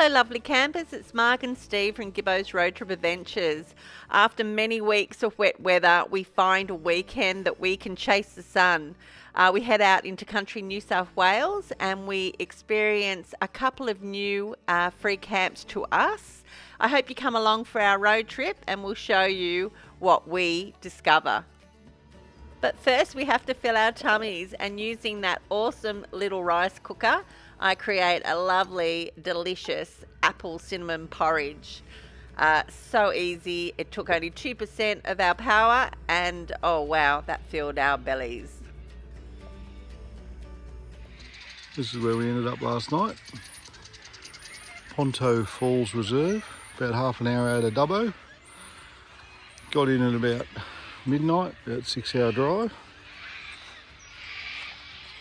Hello lovely campers, it's Marg and Steve from GIbbo's Road Trip Adventures. After many weeks of wet weather, we find a weekend that we can chase the sun. We head out into country New South Wales and we experience a couple of new free camps to us. I hope you come along for our road trip and we'll show you what we discover. But first we have to fill our tummies, and using that awesome little rice cooker, I create a lovely, delicious apple cinnamon porridge. So easy. It took only 2% of our power and oh wow, that filled our bellies. This is where we ended up last night. Ponto Falls Reserve, about half an hour out of Dubbo. Got in at about midnight, about 6-hour drive.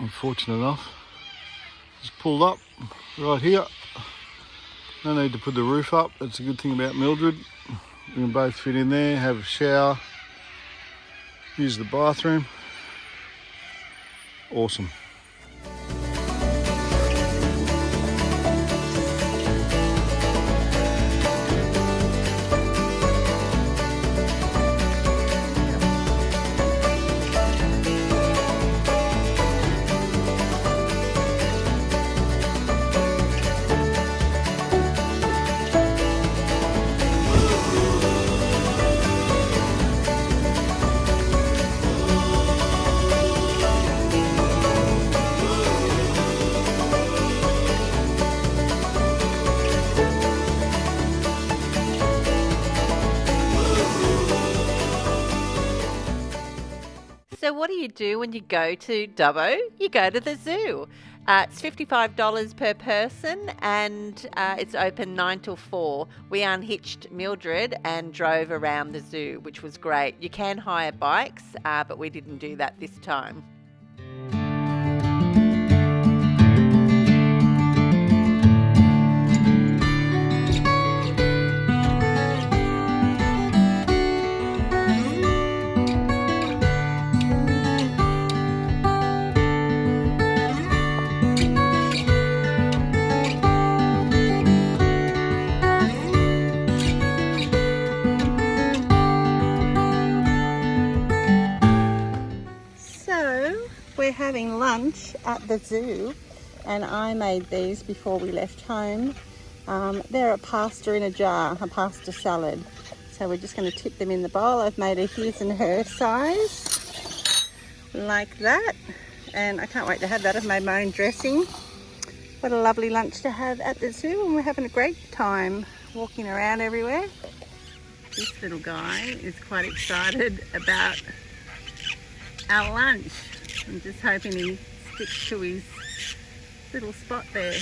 I'm fortunate enough. Just pulled up right here. No need to put the roof up. That's a good thing about Mildred. We can both fit in there, have a shower, use the bathroom. Awesome. So what do you do when you go to Dubbo? You go to the zoo. It's $55 per person and it's open 9 till 4. We unhitched Mildred and drove around the zoo, which was great. You can hire bikes, but we didn't do that this time. We're having lunch at the zoo and I made these before we left home. They're a pasta in a jar, a pasta salad. So we're just going to tip them in the bowl. I've made a his and her size like that, and I can't wait to have that. I've made my own dressing. What a lovely lunch to have at the zoo, and we're having a great time walking around everywhere. This little guy is quite excited about our lunch. I'm just hoping he sticks to his little spot there.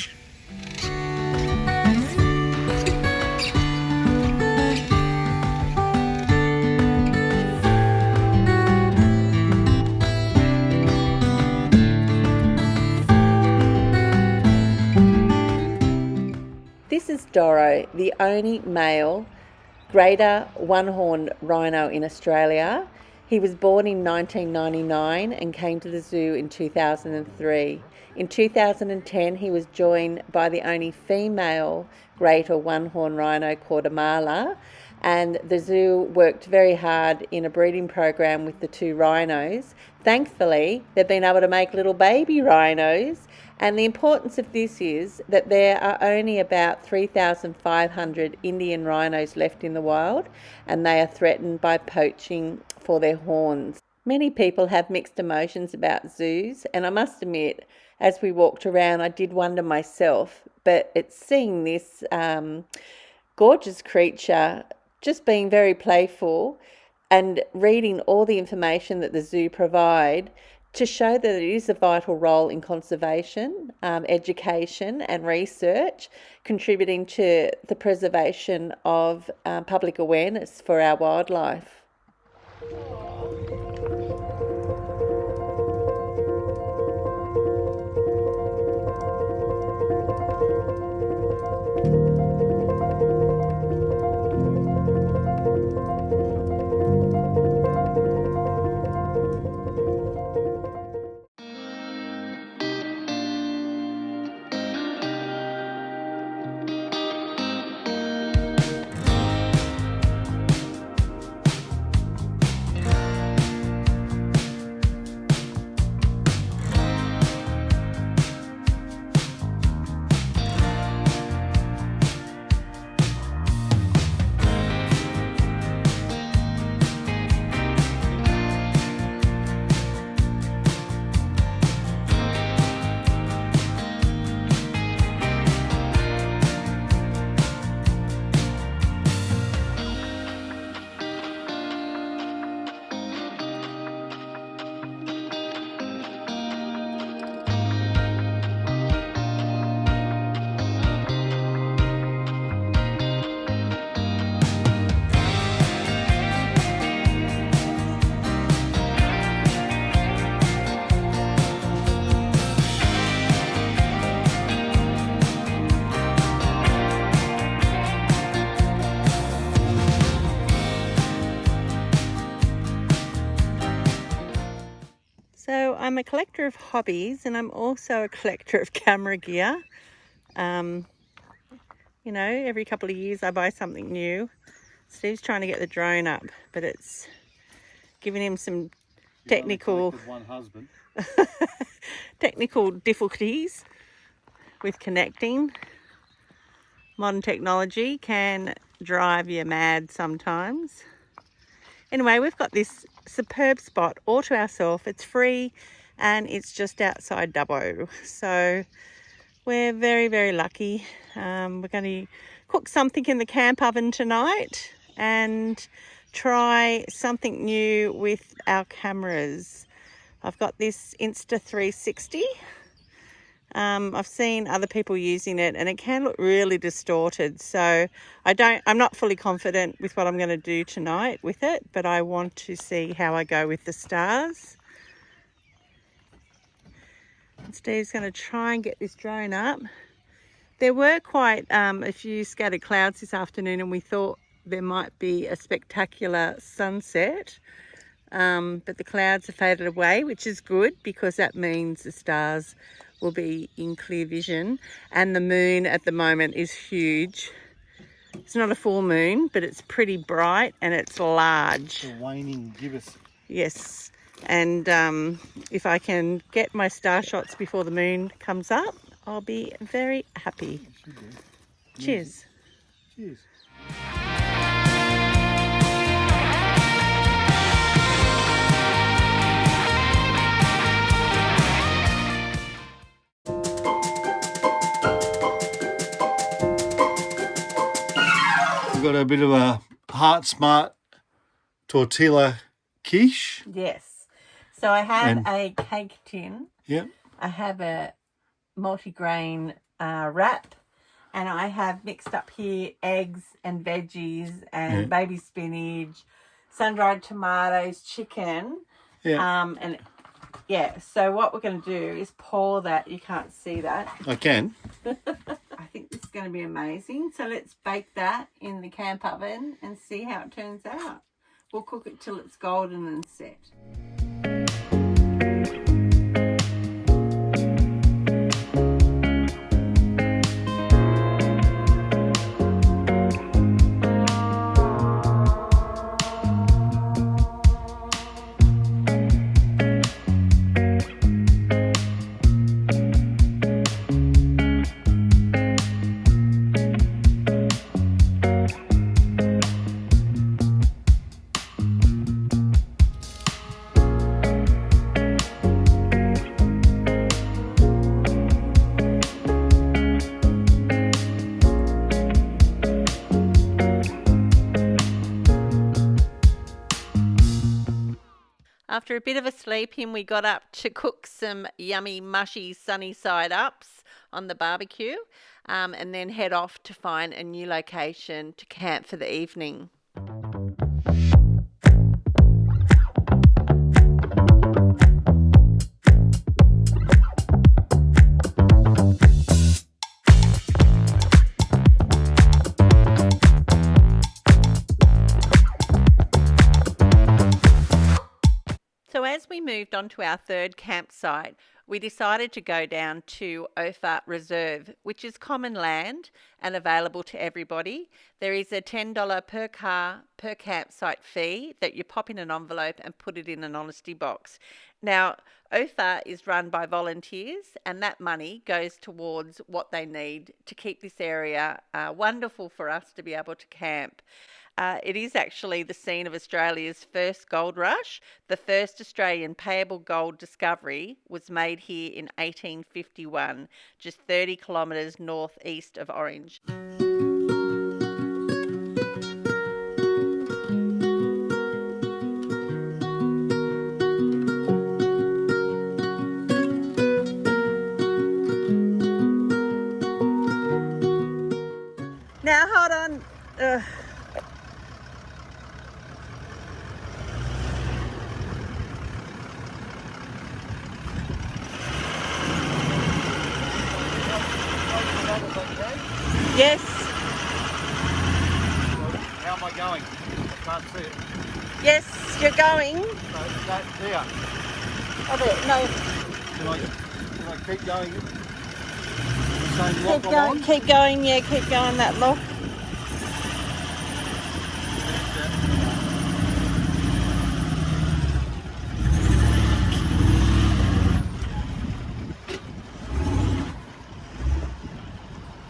This is Doro, the only male greater one-horned rhino in Australia. He was born in 1999 and came to the zoo in 2003. In 2010, he was joined by the only female greater one-horned rhino called Amala, and the zoo worked very hard in a breeding program with the two rhinos. Thankfully, they've been able to make little baby rhinos, and the importance of this is that there are only about 3,500 Indian rhinos left in the wild, and they are threatened by poaching for their horns. Many people have mixed emotions about zoos, and I must admit, as we walked around, I did wonder myself, but it's seeing this gorgeous creature just being very playful and reading all the information that the zoo provide to show that it is a vital role in conservation, education and research, contributing to the preservation of public awareness for our wildlife. I'm a collector of hobbies, and I'm also a collector of camera gear. You know, every couple of years I buy something new. Steve's trying to get the drone up, but it's giving him some technical one husband. technical difficulties with connecting. Modern technology can drive you mad sometimes. Anyway, we've got this superb spot all to ourselves. It's free and it's just outside Dubbo. So we're very, very lucky. We're going to cook something in the camp oven tonight and try something new with our cameras. I've got this Insta360. I've seen other people using it and it can look really distorted. So I'm not fully confident with what I'm going to do tonight with it, but I want to see how I go with the stars. And Steve's going to try and get this drone up. There were quite a few scattered clouds this afternoon, and we thought there might be a spectacular sunset. But the clouds have faded away, which is good because that means the stars will be in clear vision. And the moon at the moment is huge. It's not a full moon, but it's pretty bright and it's large. The waning gibbous. Yes. And if I can get my star shots before the moon comes up, I'll be very happy. Cheers. Cheers. We've got a bit of a Heart Smart tortilla quiche. Yes. So I have a cake tin. Yep. I have a multigrain wrap, and I have mixed up here eggs and veggies and baby spinach, sun-dried tomatoes, chicken. Yeah. And yeah, so what we're going to do is pour that. You can't see that. I can. I think this is going to be amazing. So let's bake that in the camp oven and see how it turns out. We'll cook it till it's golden and set. After a bit of a sleep in, we got up to cook some yummy, mushy, sunny side ups on the barbecue, and then head off to find a new location to camp for the evening. So as we moved on to our third campsite, we decided to go down to Ophir Reserve, which is common land and available to everybody. There is a $10 per car per campsite fee that you pop in an envelope and put it in an honesty box. Now, Ophir is run by volunteers, and that money goes towards what they need to keep this area wonderful for us to be able to camp. It is actually the scene of Australia's first gold rush. The first Australian payable gold discovery was made here in 1851, just 30 kilometres northeast of Orange. Now hold on. Yes. How am I going? I can't see it. Yes, you're going. So that there. Oh, there, no. Can I keep going? Same lock I'm on? Keep going, yeah, keep going that lock.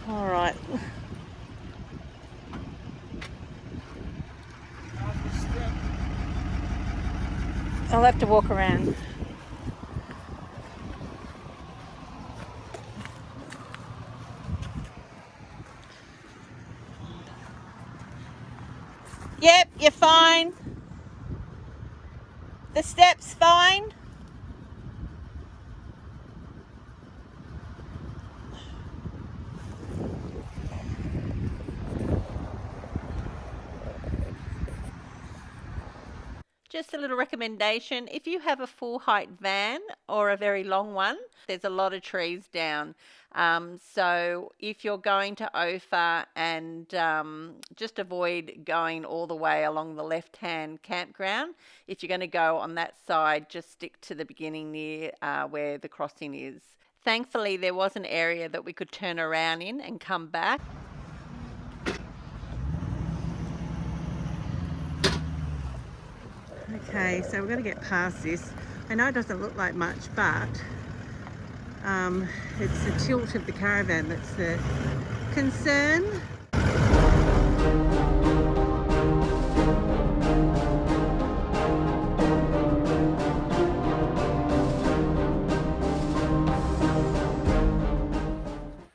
All right. I'll have to walk around. Yep, you're fine. The step's fine. Just a little recommendation, if you have a full height van or a very long one, there's a lot of trees down. So if you're going to Ophir, and just avoid going all the way along the left-hand campground. If you're going to go on that side, just stick to the beginning near where the crossing is. Thankfully, there was an area that we could turn around in and come back. Okay, so we're going to get past this. I know it doesn't look like much, but it's the tilt of the caravan that's the concern.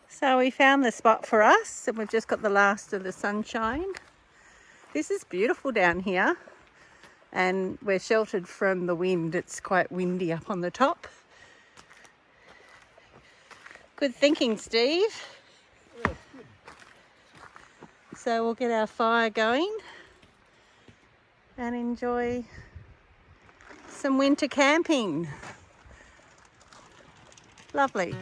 So we found the spot for us, and we've just got the last of the sunshine. This is beautiful down here, and we're sheltered from the wind. It's quite windy up on the top. Good thinking, Steve. Yeah, good. So we'll get our fire going and enjoy some winter camping. Lovely.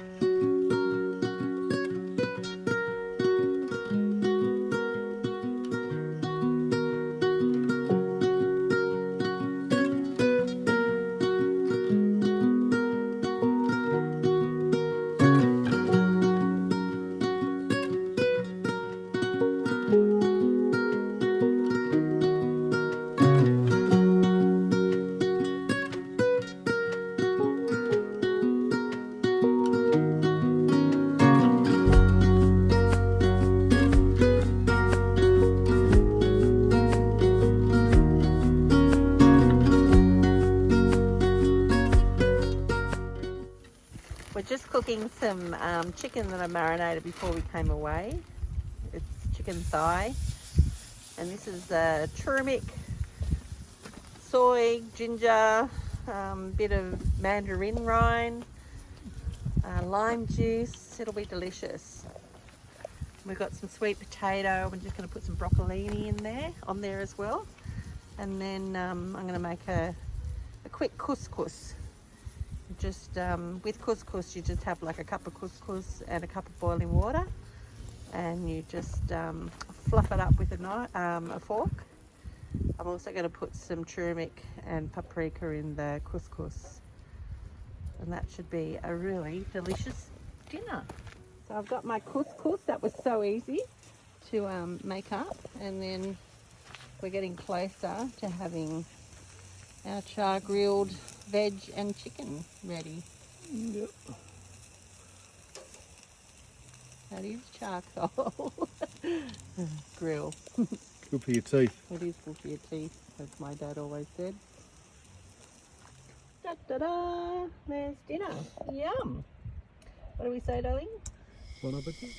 We're just cooking some chicken that I marinated before we came away. It's chicken thigh, and this is turmeric, soy, ginger, bit of mandarin rind, lime juice. It'll be delicious. We've got some sweet potato. We're just going to put some broccolini on there as well, and then I'm going to make a quick couscous. Just with couscous, you just have like a cup of couscous and a cup of boiling water, and you just fluff it up with a fork. I'm also going to put some turmeric and paprika in the couscous, and that should be a really delicious dinner. So I've got my couscous. That was so easy to make up, and then we're getting closer to having our char grilled veg and chicken ready. Yep. That is charcoal. Grill. Good for your teeth. It is good for your teeth, as my dad always said. Da da da! There's dinner. Yum! What do we say, darling? Bon appetit.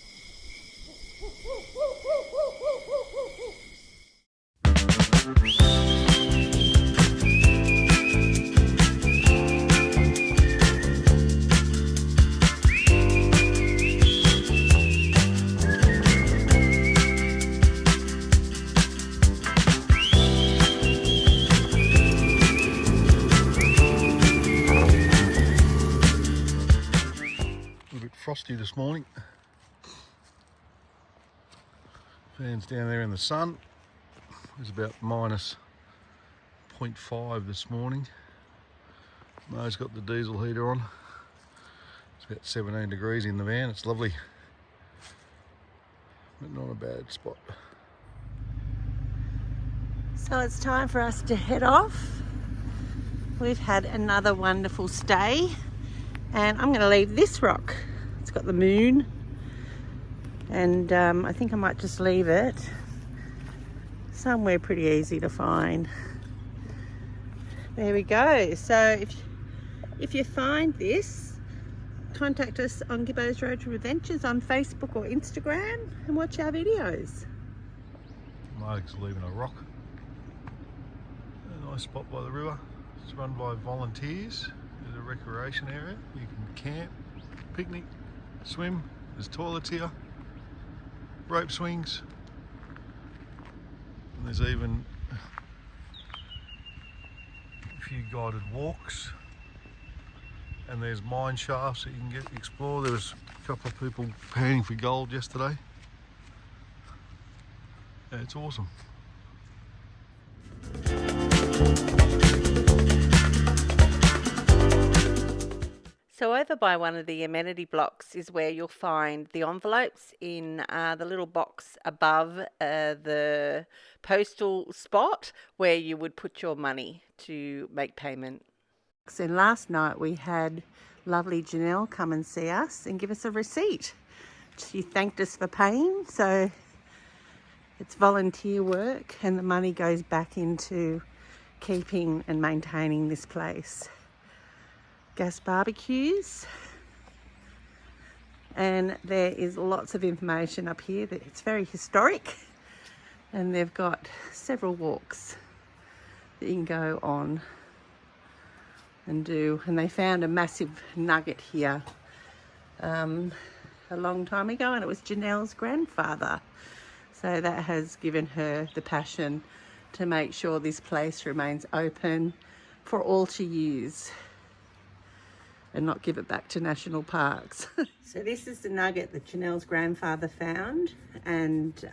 A bit frosty this morning. Fan's down there in the sun. It was about minus 0.5 this morning. Mo's got the diesel heater on. It's about 17 degrees in the van. It's lovely, but not a bad spot. So it's time for us to head off. We've had another wonderful stay, and I'm going to leave this rock. It's got the moon, and I think I might just leave it somewhere pretty easy to find. There we go. So if you find this, contact us on GIbbo's Road Trip Adventures on Facebook or Instagram and watch our videos. Marg's leaving a rock. A nice spot by the river. It's run by volunteers. There's a recreation area. You can camp, picnic, swim. There's toilets here, rope swings, and there's even a few guided walks. And there's mine shafts that you can explore. There was a couple of people panning for gold yesterday. Yeah, it's awesome. So over by one of the amenity blocks is where you'll find the envelopes in the little box above the postal spot where you would put your money to make payment. And last night we had lovely Janelle come and see us and give us a receipt. She thanked us for paying, so it's volunteer work and the money goes back into keeping and maintaining this place. Gas barbecues, and there is lots of information up here that it's very historic, and they've got several walks that you can go on and do. And they found a massive nugget here a long time ago, and it was Janelle's grandfather, so that has given her the passion to make sure this place remains open for all to use and not give it back to national parks. So this is the nugget that Janelle's grandfather found, and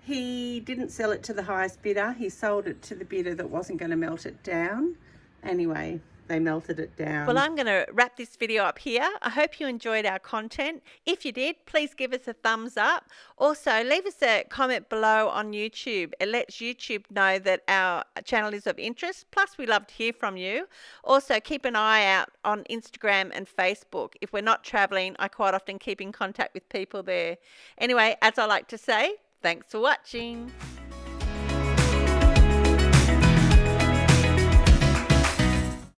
he didn't sell it to the highest bidder. He sold it to the bidder that wasn't going to melt it down. Anyway, they melted it down. Well, I'm going to wrap this video up here. I hope you enjoyed our content. If you did, please give us a thumbs up. Also, leave us a comment below on YouTube. It lets YouTube know that our channel is of interest. Plus, we love to hear from you. Also, keep an eye out on Instagram and Facebook. If we're not traveling, I quite often keep in contact with people there. Anyway, as I like to say, thanks for watching.